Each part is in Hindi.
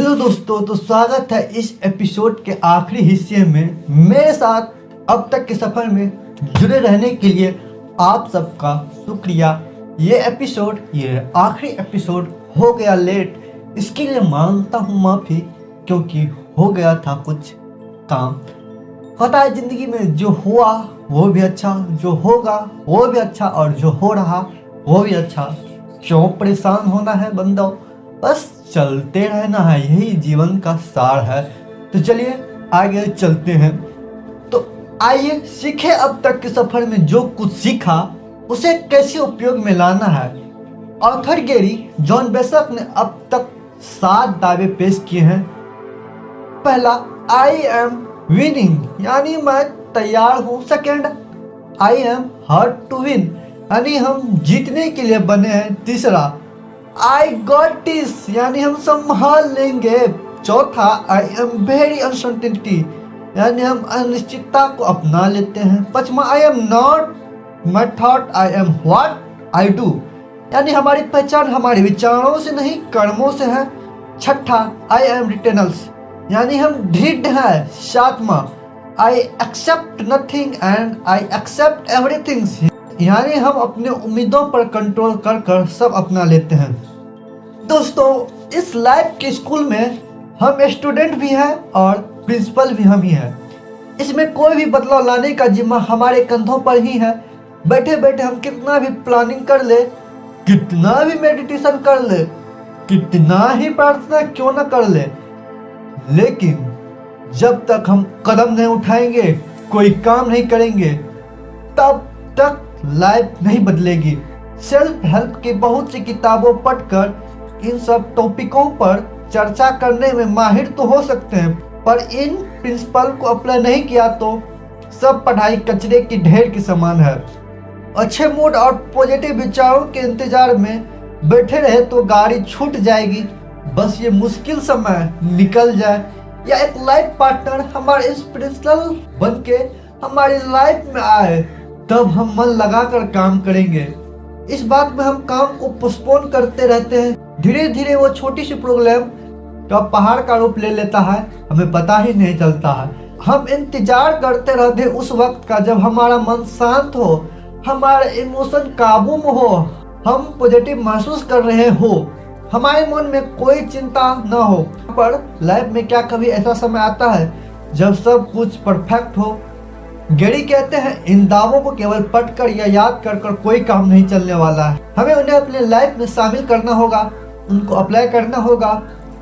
हेलो दोस्तों, तो स्वागत है इस एपिसोड के आखिरी हिस्से में। मेरे साथ अब तक के सफर में जुड़े रहने के लिए आप सबका शुक्रिया। ये आखिरी एपिसोड हो गया लेट, इसके लिए मांगता हूँ माफ़ी, क्योंकि हो गया था कुछ काम। पता है, ज़िंदगी में जो हुआ वो भी अच्छा, जो होगा वो भी अच्छा, और जो हो रहा वो भी अच्छा। क्यों परेशान होना है बंदो, बस चलते रहना है, यही जीवन का सार है। तो चलिए आगे चलते हैं। तो आइए सीखे अब तक के सफर में जो कुछ सीखा उसे कैसे उपयोग में लाना है। ऑथर गैरी जॉन बेसक ने अब तक 7 दावे पेश किए हैं। पहला, आई एम विनिंग, यानी मैं तैयार हूँ। Second, I am hurt to win, यानी हम जीतने के लिए बने हैं। तीसरा, आई गॉट दिस, यानी हम संभाल लेंगे। चौथा, आई एम वेरी अनसर्टेनिटी, यानी हम अनिश्चितता को अपना लेते हैं। पांचवा, I am not my thought, I am what I do, यानी हमारी पहचान हमारे विचारों से नहीं कर्मों से है। छठा, आई एम रिटेनल्स, यानी हम दृढ़ हैं। सातवां, I accept nothing and I accept everything, यानी हम अपने उम्मीदों पर कंट्रोल कर सब अपना लेते हैं। दोस्तों, इस लाइफ के स्कूल में हम स्टूडेंट भी हैं और प्रिंसिपल भी हम ही हैं। इसमें कोई भी बदलाव लाने का जिम्मा हमारे कंधों पर ही है। बैठे बैठे हम कितना भी प्लानिंग कर ले, कितना भी मेडिटेशन कर ले, कितना ही प्रार्थना क्यों न कर ले, लेकिन जब तक हम कदम नहीं उठाएंगे, कोई काम नहीं करेंगे, तब तक लाइफ नहीं बदलेगी। सेल्फ हेल्प की बहुत सी किताबों पढ़कर इन सब टॉपिकों पर चर्चा करने में माहिर तो हो सकते हैं, पर इन प्रिंसिपल को अप्लाई नहीं किया तो सब पढ़ाई कचरे की ढेर के समान है। अच्छे मूड और पॉजिटिव विचारों के इंतजार में बैठे रहे तो गाड़ी छूट जाएगी। बस ये मुश्किल समय निकल जाए, या एक लाइफ पार्टनर हमारे इंस्पिरेशनल बन के हमारी लाइफ में आए, तब हम मन लगाकर काम करेंगे। इस बात में हम काम को पोस्टपोन करते रहते हैं। धीरे धीरे वो छोटी सी प्रॉब्लम का पहाड़ का रूप ले लेता है, हमें पता ही नहीं चलता है। हम इंतजार करते रहते हैं उस वक्त का जब हमारा मन शांत हो, हमारे इमोशन काबू में हो, हम पॉजिटिव महसूस कर रहे हो, हमारे मन में कोई चिंता न हो। पर लाइफ में क्या कभी ऐसा समय आता है जब सब कुछ परफेक्ट हो? गैरी कहते हैं, इन दावों को केवल पढ़कर या याद कर कोई काम नहीं चलने वाला है। हमें उन्हें अपने लाइफ में शामिल करना होगा, उनको अप्लाई करना होगा,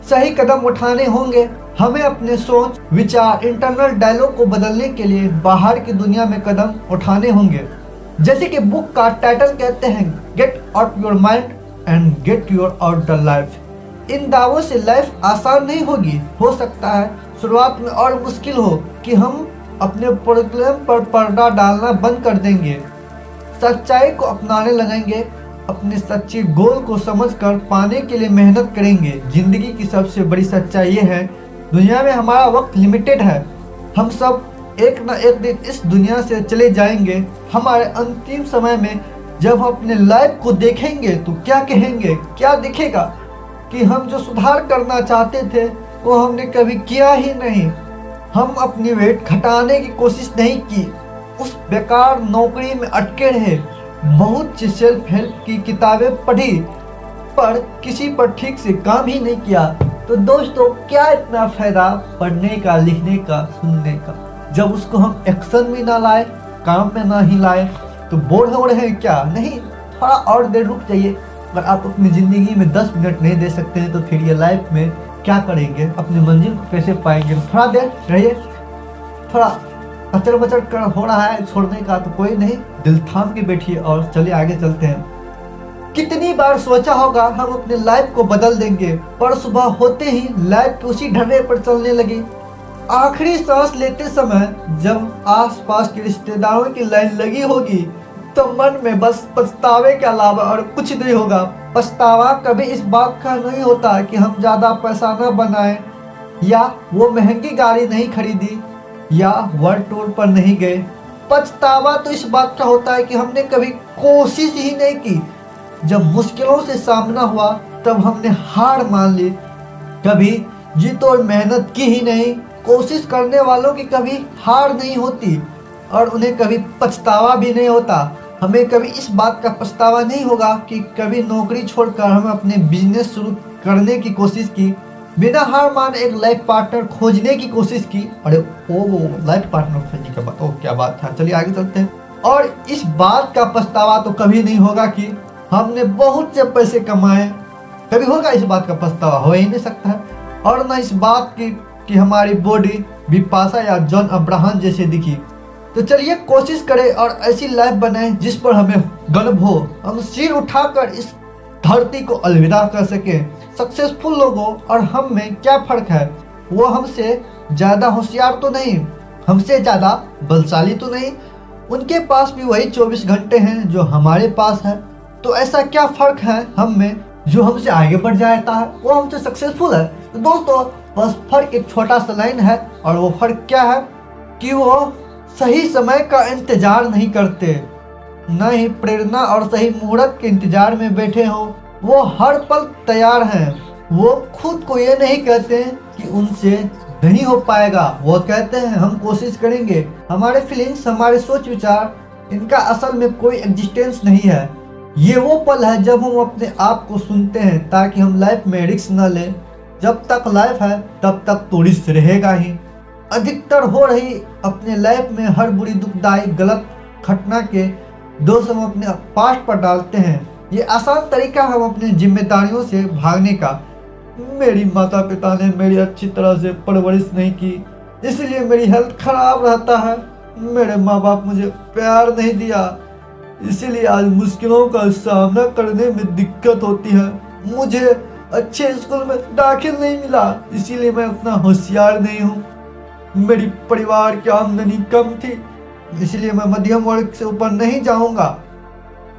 सही कदम उठाने होंगे। हमें अपने सोच, विचार, इंटरनल डायलॉग को बदलने के लिए बाहर की दुनिया में कदम उठाने होंगे। जैसे कि बुक का टाइटल कहते हैं, get out your mind and get your out the life. इन दावों से लाइफ आसान नहीं होगी। हो सकता है शुरुआत में और मुश्किल हो कि हम अपने प्रॉब्लम पर पर्दा डालना बंद कर देंगे, सच्चाई को अपनाने लगेंगे, अपने सच्चे गोल को समझकर पाने के लिए मेहनत करेंगे। जिंदगी की सबसे बड़ी सच्चाई ये है, दुनिया में हमारा वक्त लिमिटेड है। हम सब एक न एक दिन इस दुनिया से चले जाएंगे। हमारे अंतिम समय में जब हम अपने लाइफ को देखेंगे तो क्या कहेंगे? क्या दिखेगा कि हम जो सुधार करना चाहते थे वो हमने कभी किया ही नहीं। हम अपनी वेट घटाने की कोशिश नहीं की, उस बेकार नौकरी में अटके रहे। बहुत सी सेल्फ हेल्प की किताबें पढ़ी, पर किसी पर ठीक से काम ही नहीं किया। तो दोस्तों, क्या इतना फायदा पढ़ने का, लिखने का, सुनने का, जब उसको हम एक्शन में ना लाए, काम में ना ही लाए, तो बोर हो रहे हैं क्या? नहीं, थोड़ा और देर रुक जाइए। अगर आप अपनी ज़िंदगी में 10 मिनट नहीं दे सकते हैं तो फिर ये लाइफ में क्या करेंगे? अपनी मंजिल को कैसे पाएंगे? थोड़ा देर रहिए। थोड़ा कचर बचर कर हो रहा है छोड़ने का तो कोई नहीं, दिल थाम के बैठिए और चलिए आगे चलते हैं। कितनी बार सोचा होगा हम अपने लाइफ को बदल देंगे, पर सुबह होते ही लाइफ के उसी ढर्रे पर चलने लगी। आखिरी सांस लेते समय जब आसपास के रिश्तेदारों की लाइन लगी होगी तो मन में बस पछतावे के अलावा और कुछ नहीं होगा। पछतावा कभी इस बात का नहीं होता कि हम ज़्यादा पैसा न बनाए, या वो महंगी गाड़ी नहीं खरीदी, या वर्ल्ड टूर पर नहीं गए। पछतावा तो इस बात का होता है कि हमने कभी कोशिश ही नहीं की। जब मुश्किलों से सामना हुआ तब हमने हार मान ली। कभी जीतो और मेहनत की ही नहीं, कोशिश करने वालों की कभी हार नहीं होती और उन्हें कभी पछतावा भी नहीं होता। हमें कभी इस बात का पछतावा नहीं होगा कि कभी नौकरी छोड़कर हम अपने बिजनेस शुरू करने की कोशिश की, बिना हार मान एक लाइफ पार्टनर खोजने की कोशिश की। अरे ओ लाइफ पार्टनर खोजने के बाद, ओ क्या बात है, चलिए आगे चलते हैं। और इस बात का पछतावा तो कभी नहीं होगा कि हमने बहुत से पैसे कमाए, कभी होगा इस बात का पछतावा? हो ही नहीं सकता है। और न इस बात की कि हमारी बॉडी बिपाशा या जॉन अब्राहम जैसे दिखी। तो चलिए कोशिश करें और ऐसी लाइफ बनाएं जिस पर हमें गर्व हो, हम सिर उठाकर इस धरती को अलविदा कर सकें। सक्सेसफुल लोगों और हम में क्या फर्क है? वो हमसे ज़्यादा होशियार तो नहीं, हमसे ज़्यादा बलशाली तो नहीं, उनके पास भी वही 24 घंटे हैं जो हमारे पास है। तो ऐसा क्या फ़र्क है हम में जो हमसे आगे बढ़ जाता है, वो हमसे सक्सेसफुल है? तो दोस्तों बस फ़र्क एक छोटा सा लाइन है, और वो फ़र्क क्या है कि वो सही समय का इंतजार नहीं करते, न ही प्रेरणा और सही मुहूर्त के इंतजार में बैठे हों। वो हर पल तैयार हैं। वो खुद को ये नहीं कहते कि उनसे नहीं हो पाएगा, वो कहते हैं हम कोशिश करेंगे। हमारे फीलिंग्स, हमारे सोच विचार, इनका असल में कोई एग्जिस्टेंस नहीं है। ये वो पल है जब हम अपने आप को सुनते हैं ताकि हम लाइफ में रिस्क न लें। जब तक लाइफ है तब तक तो रिस्क रहेगा ही। अधिकतर हो रही अपने लाइफ में हर बुरी दुखदाई गलत घटना के दोष हम अपने पास्ट पर डालते हैं। ये आसान तरीका है हम अपनी जिम्मेदारियों से भागने का। मेरी माता पिता ने मेरी अच्छी तरह से परवरिश नहीं की, इसलिए मेरी हेल्थ खराब रहता है। मेरे माँ बाप मुझे प्यार नहीं दिया, इसीलिए आज मुश्किलों का सामना करने में दिक्कत होती है। मुझे अच्छे स्कूल में दाखिल नहीं मिला, इसीलिए मैं उतना होशियार नहीं हूँ। मेरी परिवार की आमदनी कम थी, इसलिए मैं मध्यम वर्ग से ऊपर नहीं जाऊंगा।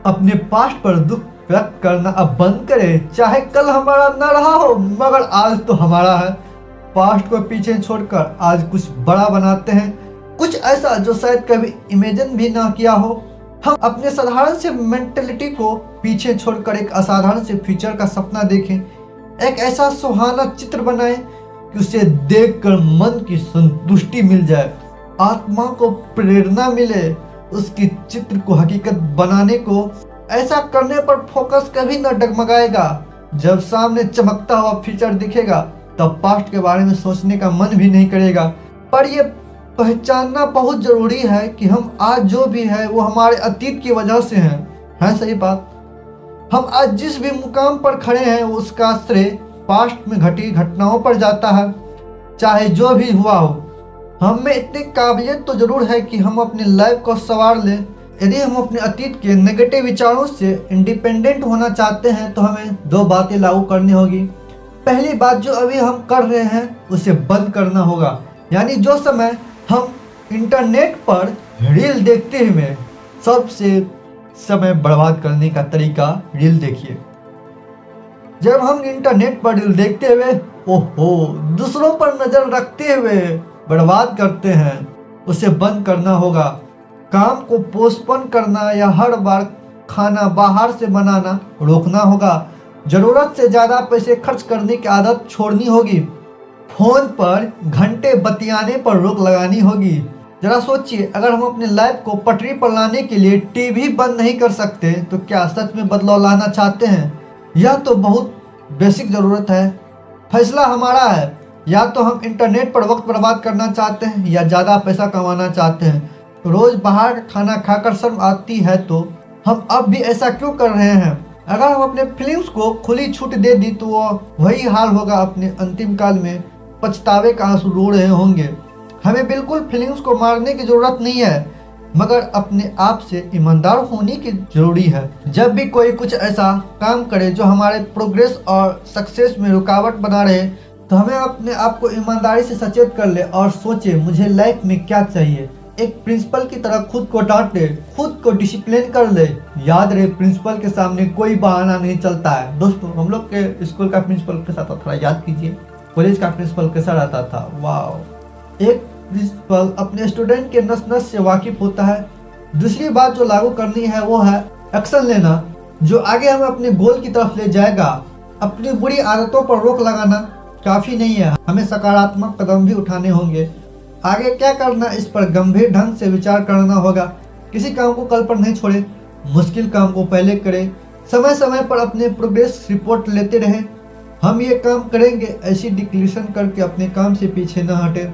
अपने पास्ट पर दुख व्यक्त करना अब बंद करें। चाहे कल हमारा न रहा हो, मगर आज तो हमारा है। पास्ट को पीछे छोड़कर आज कुछ बड़ा बनाते हैं, कुछ ऐसा जो शायद कभी इमेजिन भी ना किया हो। हम अपने साधारण से मेंटेलिटी को पीछे छोड़कर एक असाधारण से फ्यूचर का सपना देखें। एक ऐसा सुहाना चित्र बनाएं कि उसे देखकर मन की संतुष्टि मिल जाए, आत्मा को प्रेरणा मिले, उसकी चित्र को हकीकत बनाने को। ऐसा करने पर फोकस कभी न डगमगाएगा। जब सामने चमकता हुआ फ्यूचर दिखेगा तब पास्ट के बारे में सोचने का मन भी नहीं करेगा। पर यह पहचानना बहुत जरूरी है कि हम आज जो भी है वो हमारे अतीत की वजह से है सही बात। हम आज जिस भी मुकाम पर खड़े हैं उसका श्रेय पास्ट में घटी घटनाओं पर जाता है। चाहे जो भी हुआ हो, हम में इतनी काबिलियत तो जरूर है कि हम अपनी लाइफ को संवार लें। यदि हम अपने अतीत के नेगेटिव विचारों से इंडिपेंडेंट होना चाहते हैं तो हमें दो बातें लागू करनी होगी। पहली बात, जो अभी हम कर रहे हैं उसे बंद करना होगा। यानी जो समय हम इंटरनेट पर रील देखते हुए, सबसे समय बर्बाद करने का तरीका रील देखिए। जब हम इंटरनेट पर रील देखते हुए दूसरों पर नजर रखते हुए बर्बाद करते हैं, उसे बंद करना होगा। काम को पोस्टपोन करना या हर बार खाना बाहर से बनाना रोकना होगा। जरूरत से ज़्यादा पैसे खर्च करने की आदत छोड़नी होगी। फोन पर घंटे बतियाने पर रोक लगानी होगी। जरा सोचिए, अगर हम अपनी लाइफ को पटरी पर लाने के लिए टीवी बंद नहीं कर सकते तो क्या सच में बदलाव लाना चाहते हैं? यह तो बहुत बेसिक ज़रूरत है। फैसला हमारा है, या तो हम इंटरनेट पर वक्त बर्बाद करना चाहते हैं या ज़्यादा पैसा कमाना चाहते हैं। रोज़ बाहर का खाना खाकर शर्म आती है तो हम अब भी ऐसा क्यों कर रहे हैं? अगर हम अपने फिल्म्स को खुली छूट दे दी तो वही हाल होगा। अपने अंतिम काल में पछतावे का आंसू रो रहे होंगे। हमें बिल्कुल फीलिंग्स को मारने की ज़रूरत नहीं है, मगर अपने आप से ईमानदार होने की जरूरी है। जब भी कोई कुछ ऐसा काम करे जो हमारे प्रोग्रेस और सक्सेस में रुकावट बना रहे, तो हमें अपने आप को ईमानदारी से सचेत कर ले और सोचे मुझे लाइफ में क्या चाहिए। एक प्रिंसिपल की तरह खुद को डांटे, खुद को डिसिप्लिन कर ले। याद रहे, प्रिंसिपल के सामने कोई बहाना नहीं चलता है। दोस्तों, हम लोग के स्कूल का प्रिंसिपल कैसा था थोड़ा याद कीजिए। कॉलेज का प्रिंसिपल कैसा रहता था? वाह! एक प्रिंसिपल अपने स्टूडेंट के नस नस से वाकिफ होता है। दूसरी बात जो लागू करनी है वो है एक्शन लेना, जो आगे हमें अपने गोल की तरफ ले जाएगा। अपनी बुरी आदतों पर रोक लगाना, काफ़ी नहीं है, हमें सकारात्मक कदम भी उठाने होंगे। आगे क्या करना इस पर गंभीर ढंग से विचार करना होगा। किसी काम को कल पर नहीं छोड़े, मुश्किल काम को पहले करें। समय समय पर अपने प्रोग्रेस रिपोर्ट लेते रहें। हम ये काम करेंगे, ऐसी डिक्लेरेशन करके अपने काम से पीछे न हटे।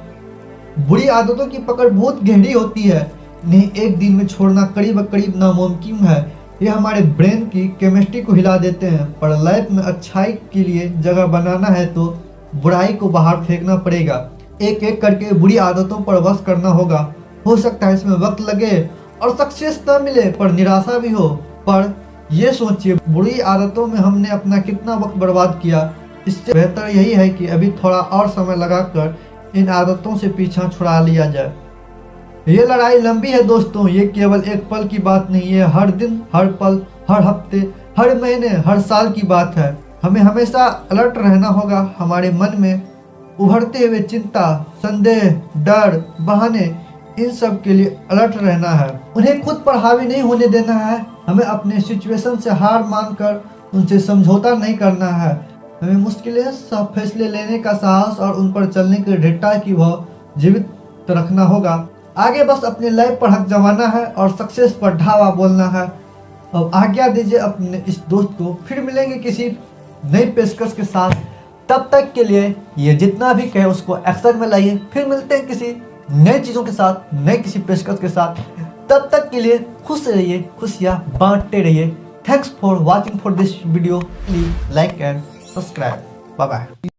बुरी आदतों की पकड़ बहुत गहरी होती है, इन्हें एक दिन में छोड़ना करीब करीब नामुमकिन है। ये हमारे ब्रेन की केमिस्ट्री को हिला देते हैं, पर लाइफ में अच्छाई के लिए जगह बनाना है तो बुराई को बाहर फेंकना पड़ेगा। एक एक करके बुरी आदतों पर वश करना होगा। हो सकता है इसमें वक्त लगे और सक्सेस न मिले, पर निराशा भी हो। पर ये सोचिए, बुरी आदतों में हमने अपना कितना वक्त बर्बाद किया। इससे बेहतर यही है कि अभी थोड़ा और समय लगाकर इन आदतों से पीछा छुड़ा लिया जाए। ये लड़ाई लंबी है दोस्तों, ये केवल एक पल की बात नहीं है। हर दिन, हर पल, हर हफ्ते, हर महीने, हर साल की बात है। हमें हमेशा अलर्ट रहना होगा। हमारे मन में उभरते हुए चिंता, संदेह, डर, बहाने, इन सब के लिए अलर्ट रहना है। उन्हें खुद पर हावी नहीं होने देना है। हमें अपने सिचुएशन से हार मानकर उनसे समझौता नहीं करना है। हमें मुश्किलें सब फैसले लेने का साहस और उन पर चलने की दृढ़ता की वह जीवित रखना होगा। आगे बस अपने लाइफ पर हक जमाना है और सक्सेस पर ढावा बोलना है। अब आज्ञा दीजिए अपने इस दोस्त को। फिर मिलेंगे किसी नई पेशकश के साथ। तब तक के लिए ये जितना भी कहे उसको एक्शन में लाइए। फिर मिलते हैं किसी नई चीज़ों के साथ, नए किसी पेशकश के साथ। तब तक के लिए खुश रहिए, खुशियाँ बांटते रहिए। Thanks for watching for this video. Please like and subscribe. Bye bye.